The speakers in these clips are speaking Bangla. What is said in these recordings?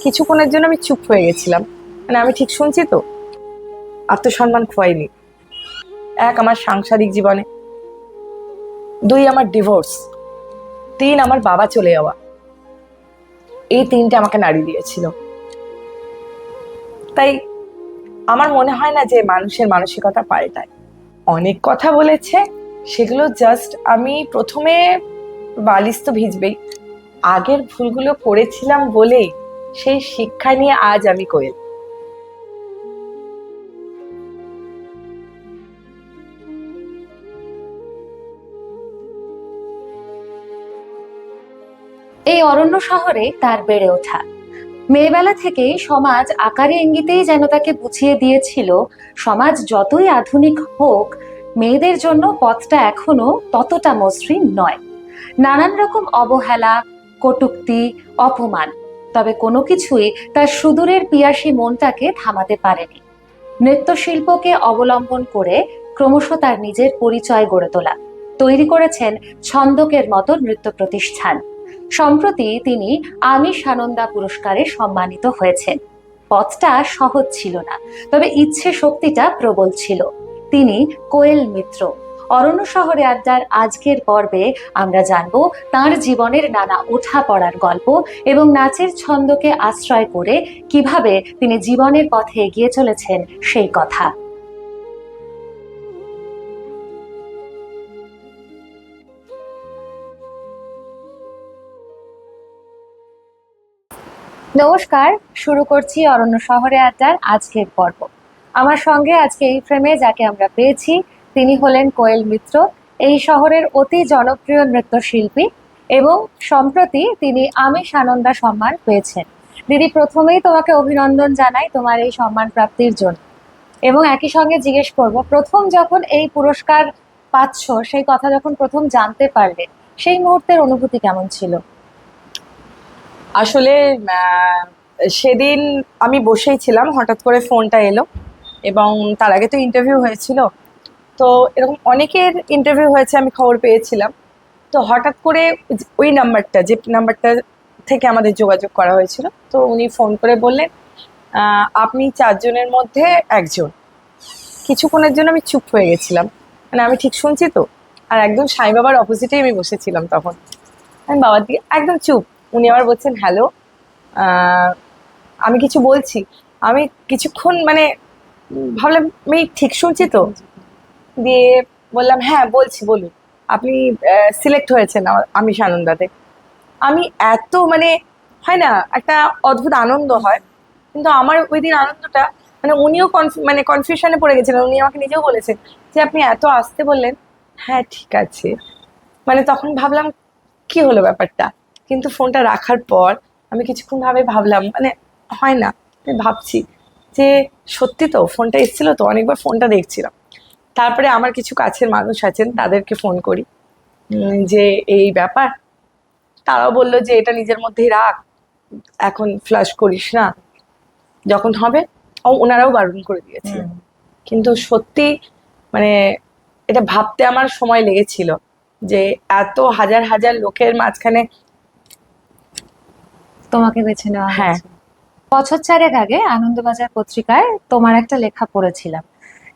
কিছুক্ষণের জন্য আমি চুপ হয়ে গেছিলাম। মানে আমি ঠিক শুনছি তো? আত্মসম্মান খোয়াইনি। এক, আমার সাংসারিক জীবনে। দুই, আমার ডিভোর্স। তিন, আমার বাবা চলে যাওয়া। এই তিনটে আমাকে নাড়ি দিয়েছিল। তাই আমার মনে হয় না যে মানুষের মানসিকতা পাল্টায়। অনেক কথা বলেছে, সেগুলো জাস্ট আমি প্রথমে বালিশ তো ভিজবেই, আগের ভুলগুলো করেছিলাম বলেই সেই শিক্ষা নিয়ে আজ আমি কোয়েল। এই অরণ্য শহরে তার বেড়ে ওঠা। মেয়েবেলা থেকেই সমাজ আকারে ইঙ্গিতেই যেন তাকে বুঝিয়ে দিয়েছিল, সমাজ যতই আধুনিক হোক, মেয়েদের জন্য পথটা এখনো ততটা মসৃণ নয়। নানান রকম অবহেলা, কটূক্তি, অপমান, তবে কোনো কিছুই তার সুদূরের পিয়াসী মনটাকে থামাতে পারেনি। নৃত্যশিল্পকে অবলম্বন করে ক্রমশ তার নিজের পরিচয় গড়ে তোলা, তৈরি করেছেন ছন্দকের মতো নৃত্য প্রতিষ্ঠান। সম্প্রতি তিনি আমি সানন্দা পুরস্কারে সম্মানিত হয়েছেন। পথটা সহজ ছিল না, তবে ইচ্ছে শক্তিটা প্রবল ছিল। তিনি কোয়েল মিত্র। অরণ্য শহরে আড্ডার আজকের পর্বে আমরা জানবো তার জীবনের নানা ওঠা পড়ার গল্প এবং নাচের ছন্দকে আশ্রয় করে কিভাবে তিনি জীবনের পথে এগিয়ে চলেছেন সেই কথা। নমস্কার, শুরু করছি অরণ্য শহরে আড্ডার আজকের পর্ব। আমার সঙ্গে আজকে এই ফ্রেমে যাকে আমরা পেয়েছি, তিনি হলেন কোয়েল মিত্র, এই শহরের অতি জনপ্রিয় নৃত্যশিল্পী এবং সম্প্রতি তিনি আমি সানন্দা সম্মান পেয়েছেন। দিদি, প্রথমেই তোমাকে অভিনন্দন জানাই তোমার এই সম্মান প্রাপ্তির জন্য, এবং একই সঙ্গে জিজ্ঞেস করব, প্রথম যখন এই পুরস্কার পাচ্ছ, সেই কথা যখন প্রথম জানতে পারলে, সেই মুহূর্তের অনুভূতি কেমন ছিল? আসলে সেদিন আমি বসেই ছিলাম, হঠাৎ করে ফোনটা এলো, এবং তার আগে তো ইন্টারভিউ হয়েছিল। তো এরকম অনেকের ইন্টারভিউ হয়েছে, আমি খবর পেয়েছিলাম। তো হঠাৎ করে ওই নাম্বারটা, যে নাম্বারটা থেকে আমাদের যোগাযোগ করা হয়েছিল, তো উনি ফোন করে বললেন আপনি চারজনের মধ্যে একজন। কিছুক্ষণের জন্য আমি চুপ হয়ে গেছিলাম। মানে আমি ঠিক শুনছি তো? আর একদম সাই বাবার অপোজিটেই আমি বসেছিলাম তখন। আমি বাবার দিকে একদম চুপ। উনি আবার বলছেন হ্যালো, আমি কিছু বলছি। আমি কিছুক্ষণ মানে ভাবলাম আমি ঠিক শুনছি তো। দিয়ে বললাম হ্যাঁ বলছি, বলুন। আপনি সিলেক্ট হয়েছেন আমি সানন্দাতে। আমি এত মানে হয় না, একটা অদ্ভুত আনন্দ হয়। কিন্তু আমার ওই দিন আনন্দটা, মানে উনিও মানে কনফিউশনে পড়ে গেছিলেন। উনি আমাকে নিজেও বলেছেন যে আপনি এত আসতে বললেন। হ্যাঁ ঠিক আছে, মানে তখন ভাবলাম কি হলো ব্যাপারটা। কিন্তু ফোনটা রাখার পর আমি কিছুক্ষণ ভাবলাম, মানে হয় না, আমি ভাবছি যে সত্যি তো ফোনটা এসেছিল তো, অনেকবার ফোনটা দেখছিলাম। তারপরে আমার কিছু কাছের মানুষ আছেন, তাদেরকে ফোন করি যে এই ব্যাপার। তারাও বললো যে এটা নিজের মধ্যেই রাখ, এখন ফ্লাশ করিস না, যখন হবে। ওনারাও বারণ করে দিয়েছিলেন। কিন্তু সত্যি মানে এটা ভাবতে আমার সময় লেগেছিল যে এত হাজার হাজার লোকের মাঝখানে। তোমাকে বেছে নেওয়া হ্যাঁ। হয়েছে। বছর চারেক আগে আনন্দবাজার পত্রিকায় তোমার একটা লেখা পড়েছিলাম।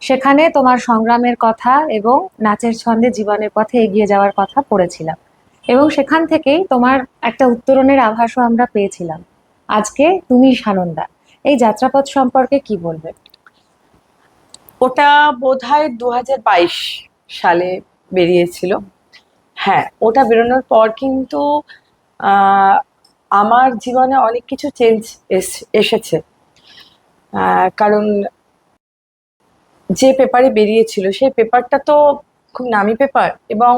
সেখানে তোমার সংগ্রামের কথা এবং নাচের ছন্দে জীবনের পথে এগিয়ে যাওয়ার কথা পড়েছিলাম, এবং সেখান থেকেই তোমার একটা উত্তরণের আভাসও আমরা পেয়েছিলাম। আজকে তুমি সানন্দা, এই যাত্রাপথ সম্পর্কে কি বলবে? ওটা বোধহয় 2022 সালে বেরিয়েছিল। হ্যাঁ, ওটা বেরোনোর পর কিন্তু আহ, আমার জীবনে অনেক কিছু চেঞ্জ এসেছে। কারণ যে পেপারে বেরিয়েছিল সেই পেপারটা তো খুব নামি পেপার, এবং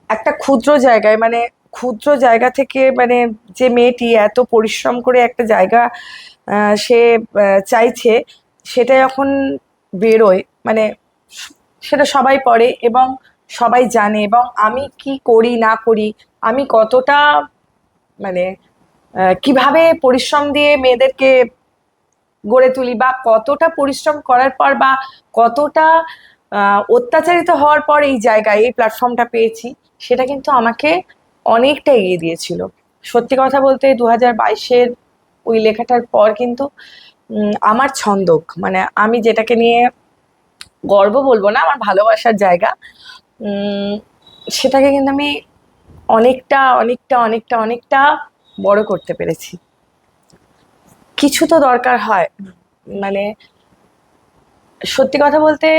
একটা ক্ষুদ্র জায়গায়, মানে ক্ষুদ্র জায়গা থেকে, মানে যে মেয়েটি এত পরিশ্রম করে একটা জায়গা সে চাইছে, সেটা যখন বেরোয়, মানে সেটা সবাই পড়ে এবং সবাই জানে, এবং আমি কি করি না করি, আমি কতটা মানে কিভাবে পরিশ্রম দিয়ে মেয়েদেরকে গড়ে তুলি, বা কতটা পরিশ্রম করার পর, বা কতটা অত্যাচারিত হওয়ার পর এই জায়গায় এই প্ল্যাটফর্মটা পেয়েছি, সেটা কিন্তু আমাকে অনেকটা এগিয়ে দিয়েছিল। সত্যি কথা বলতে 2022-এর ওই লেখাটার পর কিন্তু আমার ছন্দক, মানে আমি যেটাকে নিয়ে গর্ব বলবো না, আমার ভালোবাসার জায়গা, উম, সেটাকে কিন্তু আমি অনেকটা অনেকটা অনেকটা অনেকটা বড় করতে পেরেছি। কিছু তো দরকার হয়, মানে সত্যি কথা বলতে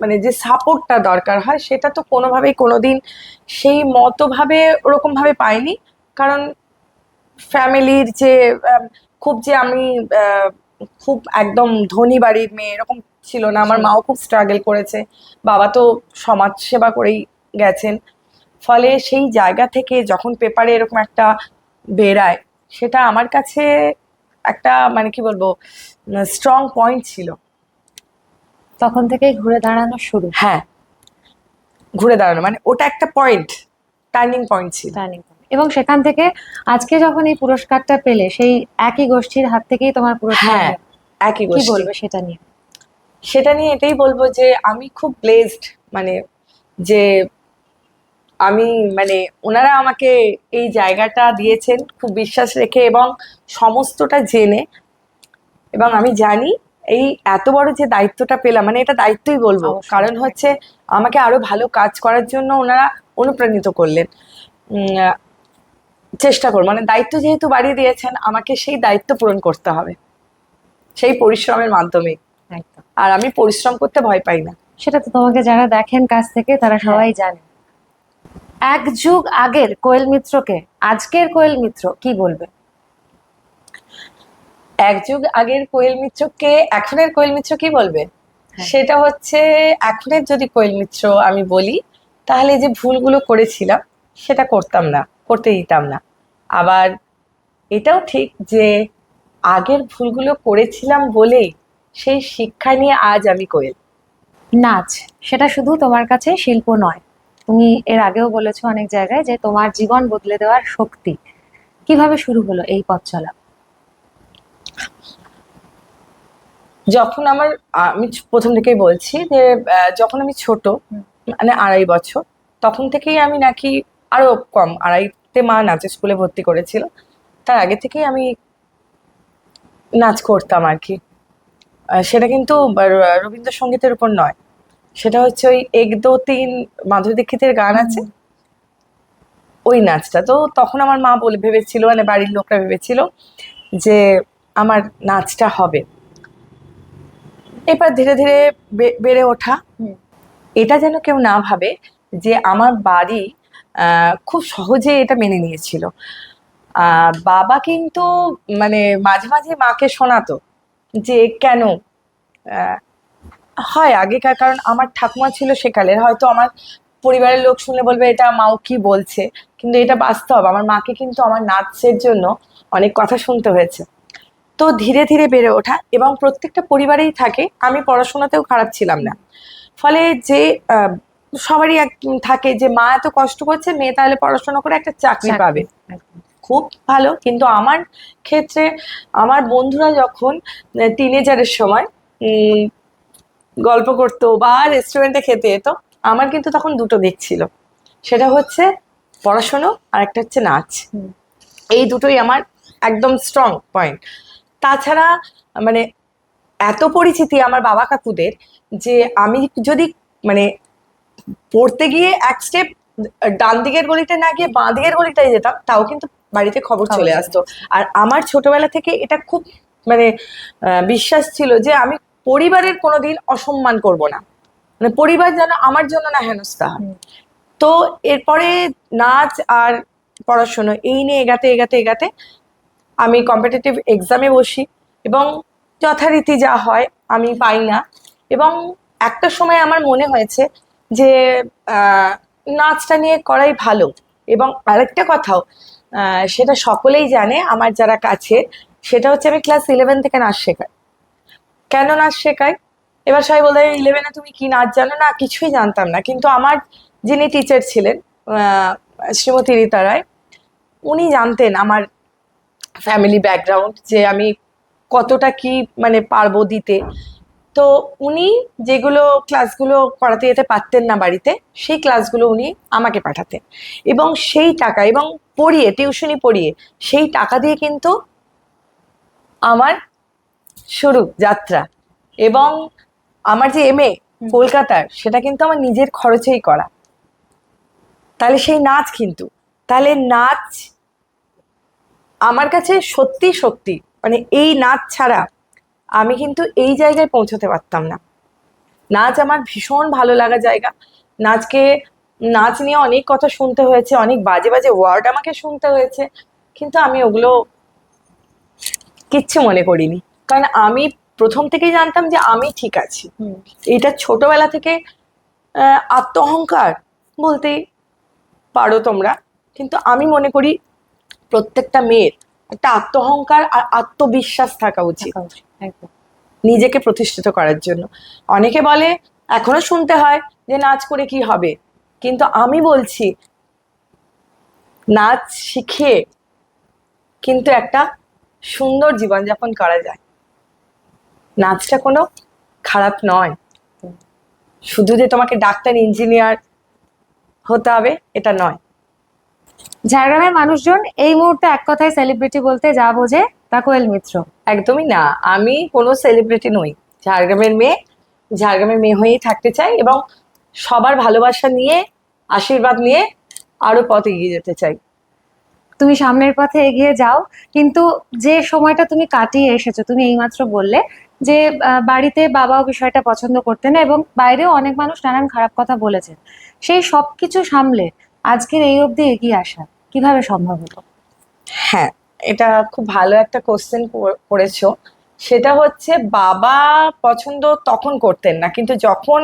মানে যে সাপোর্টটা দরকার হয় সেটা তো কোনোভাবেই কোনোদিন সেই মতোভাবে ওরকম ভাবে পাইনি। কারণ ফ্যামিলির যে খুব যে আমি আহ, খুব একদম ধনী বাড়ির মেয়ে এরকম ছিল না। আমার মাও খুব স্ট্রাগল করেছে, বাবা তো সমাজ সেবা করেই গেছেন। ফলে সেই জায়গা থেকে যখন পেপারে এরকম একটা বেরায়, সেটা আমার কাছে একটা মানে কি বলবো স্ট্রং পয়েন্ট ছিল। তখন থেকেই ঘুরে দাঁড়ানো শুরু। হ্যাঁ, ঘুরে দাঁড়ানো মানে ওটা একটা পয়েন্ট, টার্নিং পয়েন্ট ছিল। Turning point. এবং সেখান থেকে আজকে যখন এই পুরস্কারটা পেলে, সেই একই গোষ্ঠীর হাত থেকেই তোমার পুরস্কার হ্যাঁ, হলো। একই কি গোষ্ঠী। বলবে সেটা নিয়ে? সেটা নিয়ে এটাই বলবো যে আমি খুব ব্লেসড, মানে যে আমি মানে ওনারা আমাকে এই জায়গাটা দিয়েছেন খুব বিশ্বাস রেখে এবং সমস্তটা জেনে। এবং আমি জানি এই এত বড় যে দায়িত্বটা পেলাম, মানে এটা দায়িত্বই বলবো, অবশ্যই। কারণ হচ্ছে আমাকে আরো ভালো কাজ করার জন্য ওনারা অনুপ্রাণিত করলেন। উম, চেষ্টা করবো, মানে দায়িত্ব যেহেতু বাড়িয়ে দিয়েছেন আমাকে সেই দায়িত্ব পূরণ করতে হবে সেই পরিশ্রমের মাধ্যমে। একদম। আর আমি পরিশ্রম করতে ভয় পাই না। সেটা তো তোমাকে যারা দেখেন কাছ থেকে তারা হ্যাঁ। সবাই জানে। এক যুগ আগের কোয়েল মিত্রকে আজকের কোয়েল মিত্র কি বলবে? এক যুগ আগের কোয়েল মিত্রকে এখনের কোয়েল মিত্র কি বলবে? হ্যাঁ। সেটা হচ্ছে, এখনের যদি কোয়েল মিত্র আমি বলি, তাহলে যে ভুলগুলো করেছিলাম সেটা করতাম না, করতে দিতাম না। আবার এটাও ঠিক যে আগের ভুলগুলো করেছিলাম বলেই সেই শিক্ষা নিয়ে আজ আমি কোয়েল। নাচ সেটা শুধু তোমার কাছে শিল্প নয়, তুমি এর আগেও বলেছো অনেক জায়গায় যে তোমার জীবন বদলে দেওয়ার শক্তি। কিভাবে শুরু হলো এই পথ চলা? যখন আমি প্রথম থেকেই বলছি যে যখন আমি ছোট, মানে 2.5 বছর, তখন থেকেই আমি নাকি আরো কম, 2.5-তে মা নাচের স্কুলে ভর্তি করেছিল। তার আগে থেকেই আমি নাচ করতাম আর কি। সেটা কিন্তু রবীন্দ্রসঙ্গীতের উপর নয়, সেটা হচ্ছে ওই এক দো তিন, মাধুরী দীক্ষিতের গান আছে, ওই নাচটা। তো তখন আমার মা ভেবেছিল, মানে বাড়ির লোকরা ভেবেছিল যে আমার নাচটা হবে। এবার ধীরে ধীরে বেড়ে ওঠা, এটা যেন কেউ না ভাবে যে আমার বাড়ি খুব সহজে এটা মেনে নিয়েছিল। বাবা কিন্তু মানে মাঝে মাঝে মাকে শোনাতো যে কেন আহ, হয় আগেকার, কারণ আমার ঠাকুমা ছিল সেকালের, হয়তো আমার পরিবারের লোক শুনলে বলবে এটা মাও কি বলছে, কিন্তু এটা বাস্তব। আমার মাকে কিন্তু আমার নাচের জন্য অনেক কথা শুনতে হয়েছে। তো ধীরে ধীরে বেড়ে ওঠা, এবং প্রত্যেকটা পরিবারেই থাকে, আমি পড়াশোনাতেও খারাপ ছিলাম না। ফলে যে আহ, সবারই এক থাকে যে মা এত কষ্ট করছে, মেয়ে তাহলে পড়াশোনা করে একটা চাকরি পাবে, একদম। খুব ভালো। কিন্তু আমার ক্ষেত্রে আমার বন্ধুরা যখন টিনেজারের সময় উম, গল্প করতো বা রেস্টুরেন্টে খেতে যেত, আমার কিন্তু তখন দুটো দিক ছিল, সেটা হচ্ছে পড়াশোনা আর একটা হচ্ছে নাচ। এই দুটোই আমার একদম স্ট্রং পয়েন্ট। তাছাড়া মানে এত পরিচিতি আমার বাবা কাকুদের যে আমি যদি মানে পড়তে গিয়ে এক স্টেপ ডান দিকের গলিতে না গিয়ে বাঁ দিকের গলিটায় যেতাম, তাও কিন্তু বাড়িতে খবর চলে আসতো। আর আমার ছোটবেলা থেকে এটা খুব মানে বিশ্বাস ছিল যে আমি পরিবারের কোনোদিন অসম্মান করব না, মানে পরিবার যেন আমার জন্য না হেনস্থা হয়। তো এরপরে নাচ আর পড়াশোনা এই নিয়ে এগাতে এগাতে এগাতে আমি কম্পিটিটিভ এক্সামে বসি, এবং যথারীতি যা হয় আমি পাই না। এবং একটা সময় আমার মনে হয়েছে যে আহ, নাচটা নিয়ে করাই ভালো। এবং আরেকটা কথাও, সেটা সকলেই জানে আমার যারা কাছে, সেটা হচ্ছে আমি ক্লাস 11 থেকে নাচ শেখাই। কেন নাচ শেখাই? এবার সবাই বলে 11-এ তুমি কি নাচ জানো? না, কিছুই জানতাম না। কিন্তু আমার যিনি টিচার ছিলেন, আহ, শ্রীমতী রীতা রায়, উনি জানতেন আমার ফ্যামিলি ব্যাকগ্রাউন্ড, যে আমি কতটা কি মানে পারবো দিতে। তো উনি যেগুলো ক্লাসগুলো করাতে যেতে পারতেন না বাড়িতে, সেই ক্লাসগুলো উনি আমাকে পাঠাতেন, এবং সেই টাকা এবং পড়িয়ে টিউশনি পড়িয়ে সেই টাকা দিয়ে কিন্তু আমার শুরু যাত্রা। এবং আমার যে MA কলকাতার, সেটা কিন্তু আমার নিজের খরচেই করা। তাহলে সেই নাচ কিন্তু, তাহলে নাচ আমার কাছে সত্যি সত্যি মানে এই নাচ ছাড়া আমি কিন্তু এই জায়গায় পৌঁছতে পারতাম না। নাচ আমার ভীষণ ভালো লাগা জায়গা। নাচকে নাচ নিয়ে অনেক কথা শুনতে হয়েছে, অনেক বাজে বাজে ওয়ার্ড আমাকে শুনতে হয়েছে, কিন্তু আমি ওগুলো কিচ্ছু মনে করিনি। কারণ আমি প্রথম থেকেই জানতাম যে আমি ঠিক আছি। এটা ছোটবেলা থেকে আত্ম অহংকার বলতেই পারো তোমরা, কিন্তু আমি মনে করি প্রত্যেকটা মেয়ের একটা আত্ম অহংকার আর আত্মবিশ্বাস থাকা উচিত একদম। নিজেকে প্রতিষ্ঠিত করার জন্য। অনেকে বলে, এখনো শুনতে হয় যে নাচ করে কি হবে, কিন্তু আমি বলছি নাচ শিখে কিন্তু একটা সুন্দর জীবনযাপন করা যায়। নাচটা কোনো খারাপ নয়, শুধু যে তোমাকে ডাক্তার ইঞ্জিনিয়ার হতে হবে এটা নয়। ঝাড়গ্রামের মানুষজন এই মুহূর্তে এক কথায় সেলিব্রিটি বলতে যা বোঝে তা কোয়েল মিত্র। একদমই না, আমি কোনো সেলিব্রিটি নই। ঝাড়গ্রামের মেয়ে, ঝাড়গ্রামের মেয়ে হয়েই থাকতে চাই, এবং সবার ভালোবাসা নিয়ে, আশীর্বাদ নিয়ে আরো পথ এগিয়ে যেতে চাই। তুমি সামনের পথে এগিয়ে যাও, কিন্তু যে সময়টা তুমি কাটিয়ে এসেছো, তুমি এইমাত্র বললে যে বাড়িতে বাবাও বিষয়টা পছন্দ করতেন না এবং বাইরেও অনেক মানুষ নানান খারাপ কথা বলেছেন, সেই সবকিছু সামলে আজকের এই অবধি এগিয়ে আসা কিভাবে সম্ভব হলো? হ্যাঁ, এটা খুব ভালো একটা কোশ্চেন করেছো। সেটা হচ্ছে, বাবা পছন্দ তখন করতেন না, কিন্তু যখন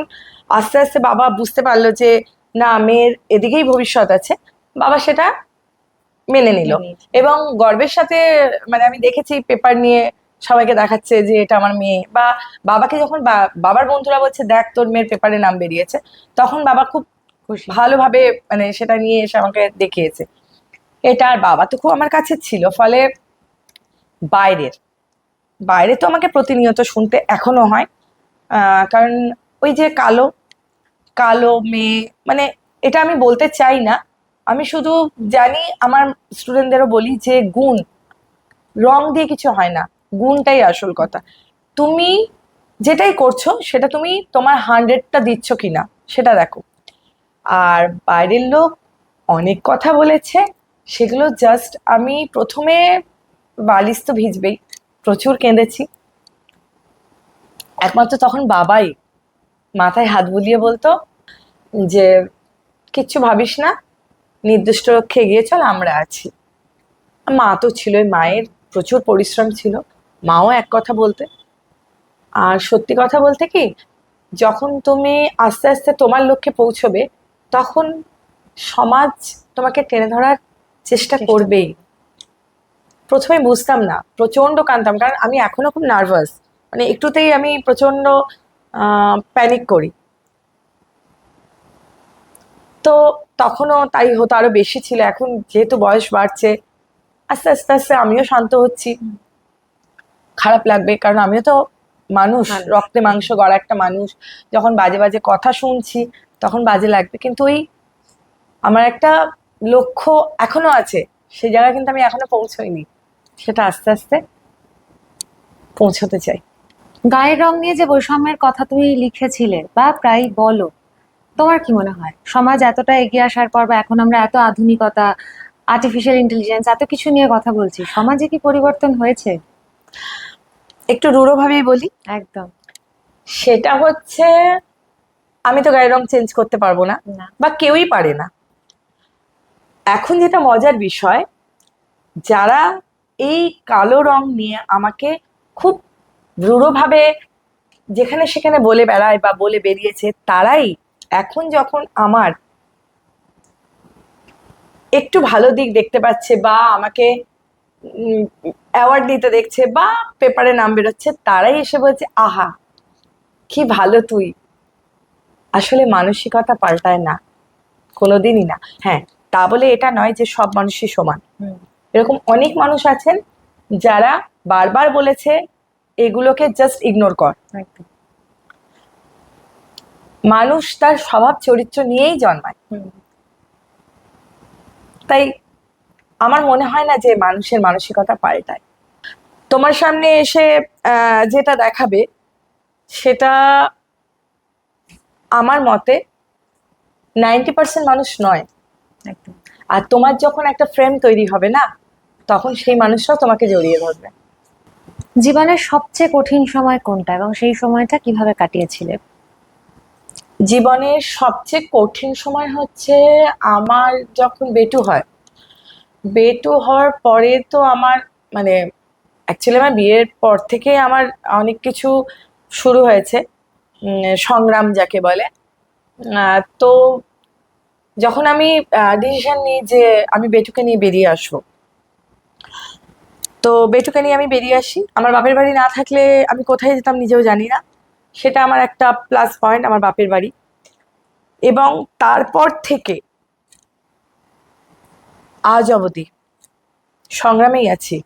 আস্তে আস্তে বাবা বুঝতে পারলো যে না, মেয়ের এদিকেই ভবিষ্যৎ আছে, বাবা সেটা মেনে নিল। এবং গর্বের সাথে মানে আমি দেখেছি পেপার নিয়ে সবাইকে দেখাচ্ছে যে এটা আমার মেয়ে, বা বাবাকে যখন বাবার বন্ধুরা বলছে দেখ তোর মেয়ের পেপারে নাম বেরিয়েছে, তখন বাবা খুব খুশি। ভালোভাবে মানে সেটা নিয়ে এসে আমাকে দেখিয়েছে। এটা, আর বাবা তো খুব আমার কাছে ছিল, ফলে বাইরের বাইরে তো আমাকে প্রতিনিয়ত শুনতে এখনো হয়। কারণ ওই যে কালো কালো মেয়ে, মানে এটা আমি বলতে চাই না, আমি শুধু জানি, আমার স্টুডেন্টদেরও বলি যে গুণ, রং দিয়ে কিছু হয় না, গুণটাই আসল কথা। তুমি যেটাই করছো সেটা তুমি তোমার 100টা দিচ্ছ কিনা সেটা দেখো। আর বাইরের লোক অনেক কথা বলেছে, সেগুলো জাস্ট আমি প্রথমে বালিশ তো ভিজবেই, প্রচুর কেঁদেছি। একমাত্র তখন বাবাই মাথায় হাত বুলিয়ে বলতো যে কিচ্ছু ভাবিস না, নির্দিষ্ট লক্ষ্যে এগিয়ে চল, আমরা আছি। মা তো ছিলই, মায়ের প্রচুর পরিশ্রম ছিল, মাও এক কথা বলতে। আর সত্যি কথা বলতে কি, যখন তুমি আস্তে আস্তে তোমার লক্ষ্যে পৌঁছবে, তখন সমাজ তোমাকে টেনে ধরার চেষ্টা করবেই। প্রথমে বুঝতাম না, প্রচন্ড কাঁদতাম, কারণ আমি এখনো খুব নার্ভাস, মানে একটুতেই আমি প্রচন্ড প্যানিক করি। তো তখনও তাই হতো, আরো বেশি ছিল। এখন যেহেতু বয়স বাড়ছে, আস্তে আস্তে আস্তে আমিও শান্ত হচ্ছি। খারাপ লাগবে, কারণ আমিও তো মানুষ, রক্তে মাংস গড়া একটা মানুষ। যখন বাজে বাজে কথা শুনছি তখন বাজে লাগবে, কিন্তু ওই আমার একটা লক্ষ্য এখনো আছে, সেই জায়গায় কিন্তু আমি এখনো পৌঁছইনি, সেটা আস্তে আস্তে পৌঁছতে চাই। গায়ের রং নিয়ে যে বৈষম্যের কথা তুমি লিখেছিলে বা প্রায় বলো, তোমার কি মনে হয় সমাজ এতটা এগিয়ে আসার পর বা এখন আমরা এত আধুনিকতা, আর্টিফিশিয়াল ইন্টেলিজেন্স, এত কিছু নিয়ে কথা বলছি, সমাজে কি পরিবর্তন হয়েছে? একটু রূঢ় ভাবেই বলি, একদম। সেটা হচ্ছে, আমি তো গায়ের রং চেঞ্জ করতে পারবো না, না। বা কেউই পারে না। এখন যেটা মজার বিষয়, যারা এই কালো রং নিয়ে আমাকে খুব রূঢ়ভাবে যেখানে সেখানে বলে বেড়ায় বা বলে বেরিয়েছে, তারাই এখন যখন আমার একটু ভালো দিক দেখতে পাচ্ছে, বা আমাকে অ্যাওয়ার্ড নিতে দেখছে, বা পেপারে নাম বেরোচ্ছে, তারাই এসে বলছে আহা কি ভালো তুই। আসলে মানসিকতা পাল্টায় না, কোনোদিনই না। হ্যাঁ, তা বলে এটা নয় যে সব মানুষই সমান। এরকম অনেক মানুষ আছেন যারা বারবার বলেছে এগুলোকে জাস্ট ইগনোর কর, মানুষ তার স্বভাব চরিত্র নিয়েই জন্মায়। তাই আমার মনে হয় না যে মানুষের মানসিকতা পাল্টায়। তোমার সামনে এসে যেটা দেখাবে সেটা আমার মতে 90% মানুষ নয়। একদম। আর তোমার যখন একটা ফ্রেম তৈরি হবে না, তখন সেই মানুষরাও তোমাকে জড়িয়ে ধরবে। জীবনের সবচেয়ে কঠিন সময় কোনটা এবং সেই সময়টা কিভাবে কাটিয়েছিলে? জীবনের সবচেয়ে কঠিন সময় হচ্ছে আমার যখন বেটু হয়। বেটু হওয়ার পরে তো আমার মানে অ্যাকচুয়ালি আমার বিয়ের পর থেকে আমার অনেক কিছু শুরু হয়েছে, সংগ্রাম যাকে বলে। তো যখন আমি ডিসিশন নিই যে আমি বেটুকে নিয়ে বেরিয়ে আসবো, তো বেটুকে নিয়ে আমি বেরিয়ে আসি। আমার বাপের বাড়ি না থাকলে আমি কোথায় যেতাম নিজেও জানি না, সেটা আমার একটা প্লাস পয়েন্ট, আমার বাপের বাড়ি। এবং তারপর থেকে আজ অবধি সংগ্রামেই আছি।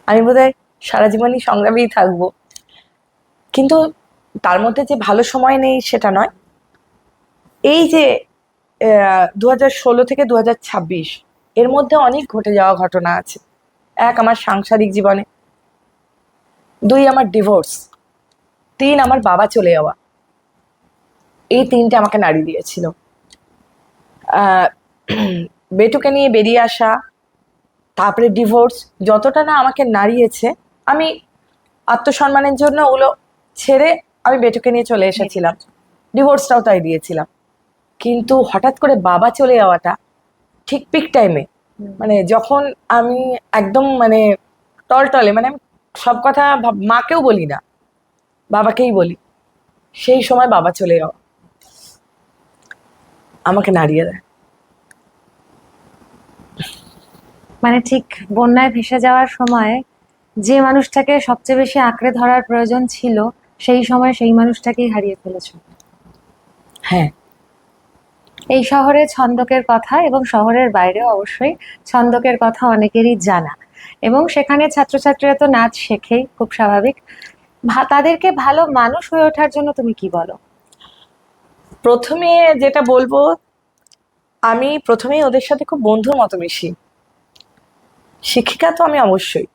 আমি বোধহয় সারা জীবনই সংগ্রামেই থাকবো। কিন্তু তার মধ্যে যে ভালো সময় নেই সেটা নয়। এই যে 2016 থেকে 2026 এর মধ্যে অনেক ঘটে যাওয়া ঘটনা আছে। এক, আমার সাংসারিক জীবনে। দুই, আমার ডিভোর্স। তিন, আমার বাবা চলে যাওয়া। এই তিনটে আমাকে নাড়ি দিয়েছিল। আহ, বেটুকে নিয়ে বেরিয়ে আসা, তারপরে ডিভোর্স, যতটা না আমাকে নাড়িয়েছে, আমি আত্মসম্মানের জন্য ওগুলো ছেড়ে আমি বেটুকে নিয়ে চলে এসেছিলাম। ডিভোর্সটাও তাই দিয়েছিলাম। কিন্তু হঠাৎ করে বাবা চলে যাওয়াটা ঠিক পিক টাইমে, মানে যখন আমি একদম মানে টলটলে, মানে আমি সব কথা মাকেও বলি না, বাবাকেই বলি, সেই সময় বাবা চলে যাওয়া আমাকে নাড়িয়ে দেয়। মানে ঠিক বন্যায় ভেসে যাওয়ার সময় যে মানুষটাকে সবচেয়ে বেশি আঁকড়ে ধরার প্রয়োজন ছিল, সেই সময় সেই মানুষটাকেই হারিয়ে ফেলেছো। হ্যাঁ। এই শহরে ছন্দকের কথা এবং শহরের বাইরেও অবশ্যই ছন্দকের কথা অনেকেরই জানা, এবং সেখানে ছাত্রছাত্রীরা তো নাচ শেখেই, খুব স্বাভাবিক। তাদেরকে ভালো মানুষ হয়ে ওঠার জন্য তুমি কি বলো? প্রথমে যেটা বলবো, আমি প্রথমেই ওদের সাথে খুব বন্ধুর মতো মিশি। শিক্ষিকা তো আমি অবশ্যই,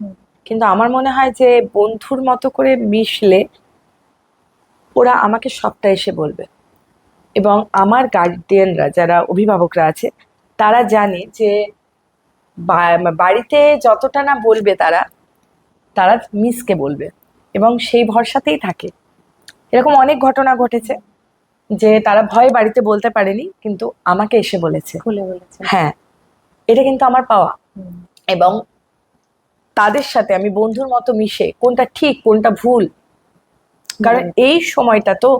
কিন্তু আমার মনে হয় যে বন্ধুর মতো করে মিশলে ওরা আমাকে সবটা এসে বলবে। এবং আমার গার্ডিয়ানরা, যারা অভিভাবকরা আছে, তারা জানে যে বাড়িতে যতটা না বলবে তারা, তারা মিসকে বলবে এবং সেই ভরসাতেই থাকে। এরকম অনেক ঘটনা ঘটেছে যে তারা ভয়ে বাড়িতে বলতে পারেনি, কিন্তু আমাকে এসে বলেছে। খুলে বলেছে। হ্যাঁ, এটা কিন্তু আমার পাওয়া। এবং তাদের সাথে আমি বন্ধুর মতো মিশে কোনটা ঠিক কোনটা ভুল, কারণ এই সময়টা তো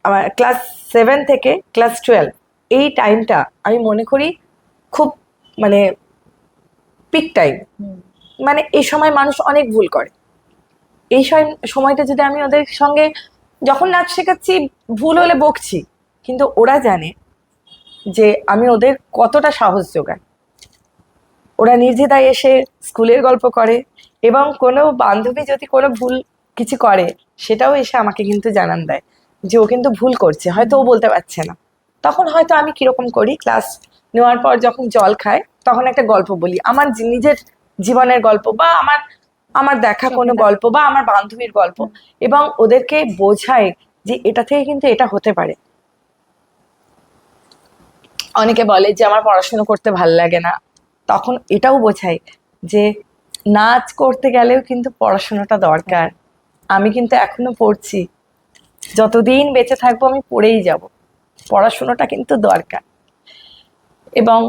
আমার ক্লাস 7 থেকে ক্লাস 12, এই টাইমটা আমি মনে করি খুব মানে পিক টাইম। মানে এই সময় মানুষ অনেক ভুল করে। এই সময়টা যদি আমি ওদের সঙ্গে যখন নাচ শেখাচ্ছি, ভুল হলে বকছি, কিন্তু ওরা জানে যে আমি ওদের কতটা সাহস যোগাই। ওরা নির্দ্বিধায় এসে স্কুলের গল্প করে, এবং কোনো বান্ধবী যদি কোনো ভুল কিছু করে, সেটাও এসে আমাকে কিন্তু জানান দেয় যে ও কিন্তু ভুল করছে, হয়তো ও বলতে পারছে না। তখন হয়তো আমি কিরকম করি, ক্লাস নেওয়ার পর যখন জল খাই, তখন একটা গল্প বলি, আমার নিজের জীবনের গল্প, বা আমার আমার দেখা কোনো গল্প, বা আমার বান্ধবীর গল্প, এবং ওদেরকে বোঝাই যে এটা থেকে কিন্তু এটা হতে পারে। অনেকে বলে যে আমার পড়াশোনা করতে ভাল লাগে না, তখন এটাও বোঝাই যে নাচ করতে গেলেও কিন্তু পড়াশোনাটা দরকার। আমি কিন্তু এখনো পড়ছি, যতদিন বেঁচে থাকবো আমি পড়েই যাব, পড়াশোনাটা কিন্তু দরকার। এবং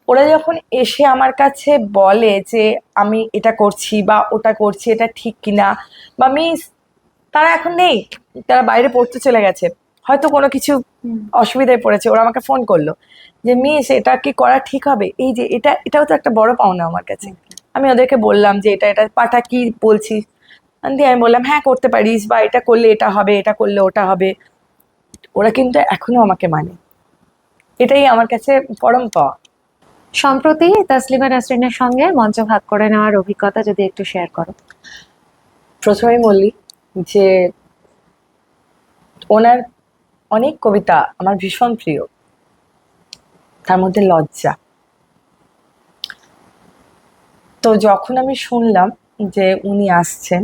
ওরা যখন এসে আমার কাছে বলে যে আমি এটা করছি বা ওটা করছি, এটা ঠিক কিনা, বা মিস, তারা এখন নেই, তারা বাইরে পড়তে চলে গেছে, হয়তো কোনো কিছু অসুবিধায় পড়েছে, ওরা আমাকে ফোন করলো যে মিস এটা কি করা ঠিক হবে, এই যে এটাও তো একটা বড় পাওনা আমার কাছে। আমি ওদেরকে বললাম যে এটা পাটা কি বলছিস, দিয়ে আমি বললাম হ্যাঁ করতে পারিস, বা এটা করলে এটা হবে, এটা করলে ওটা হবে। ওরা কিন্তু এখনো আমাকে মানে, এটাই আমার কাছে পরম পাওয়া। সম্প্রতি তাসলিমা নাসরিনের সঙ্গে মঞ্চ ভাগ করে নেওয়ার অভিজ্ঞতা যদি একটু শেয়ার করো। প্রথমেই বললি যে ওনার অনেক কবিতা আমার ভীষণ প্রিয়, তার মধ্যে লজ্জা। তো যখন আমি শুনলাম যে উনি আসছেন,